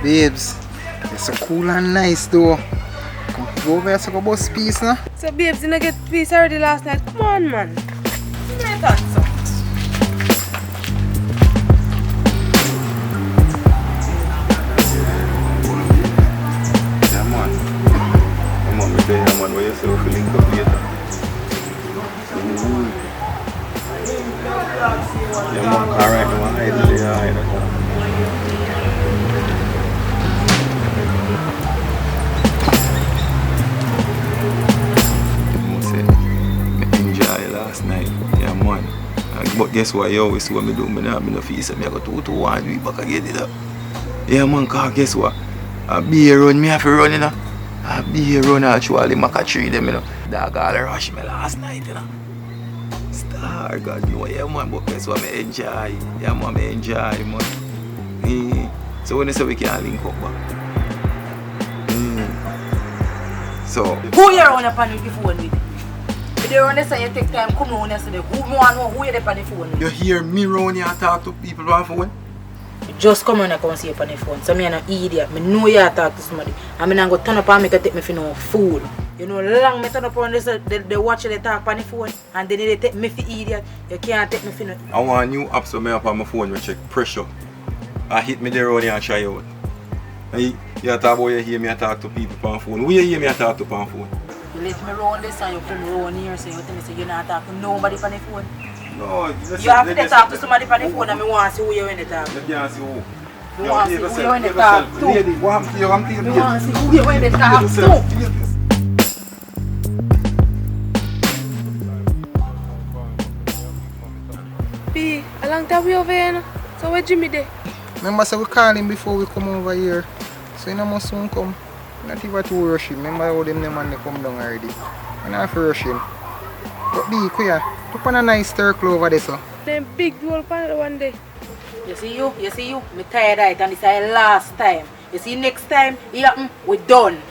Babes, it's so cool and nice though. Come go over here so go bust piece now. So babes, you not get piece already last night? Come on, man. My thoughts so. Yeah, man. Come on, me tell you, man, where you say we link up later. Yeah, man, alright, no, I hide there, I hide. Last night, yeah man. But guess what, you always see what I do, I have no fees, I go 2-1 week back again, you know. Yeah man, cause guess what? A beer run, me have to run, you know. A beer run actually, Maca tree them, you know. Dog all rush me last night, you know. Star God, you know, yeah man, but guess what, I enjoy. Yeah man, I enjoy, man. So when they say we can link up back. So who you run up on the phone with? If you run this and you take time, come on and say, who want to know who you on the phone with? you hear me run here and talk to people on the phone? Just come on and come see you on the phone. So I'm an idiot. I know you talk to somebody. I'm going to turn up and make take me for no fool. You know, long me turn up on this, they watch they talk on the phone and then they take me for idiot. You can't take me for no. I want a new app so I have on my phone to check pressure. I hit me there on here and try out. And you talk about you hear me talk to people on the phone. Who you hear me talk to on the phone? You let me run this and you come run here so you tell me say you're not talking to nobody on the phone. No, you have to talk to somebody on the phone and I want to see who you're in the talk. Let me see who. You want to see who you're in the talk to. Lady, what happened to you? I'm thinking You want to see who you're in the talk to. B, a long time we over here, no? So where Jimmy there? Remember so we call him before we come over here. So you know must soon come. Not even to rush him. Remember how them man they come down already. I don't have to rush him. But B, queer, put on a nice turkle over there so. Them big roll pan one day. You see you, me tired of it and this is the last time. You see next time, it happen, we done.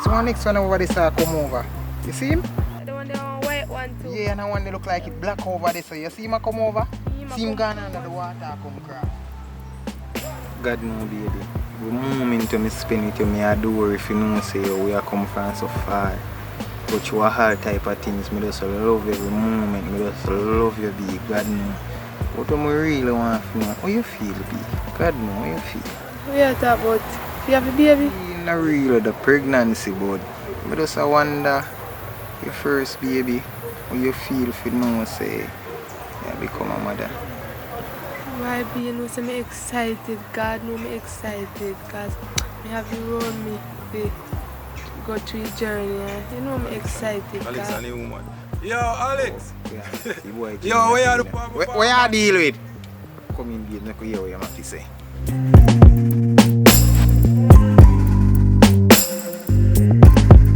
So one next one over there so come over. You see him? The one there on white one too. Yeah, and the one they look like it black over there so you see him come over? See him gone under the water come crash. God no baby. The moment me spend with you, me I do worry if you know say we are come from so far. But you are hard type of things, me just love every moment, me just love you big, God know. What do I really want to know? How you feel big? God know, how you feel? We are talking about you have a baby? Not really the pregnancy, but I just wonder your first baby, how you feel if you know say you become a mother. Why be you know so me excited, God know me excited because me have you around me to go through the journey and you know me excited. Alex and the woman. Yo, Alex! Yeah, the boy Yo, where are the Where you deal with? Come in, babe, make you hear what you have to say.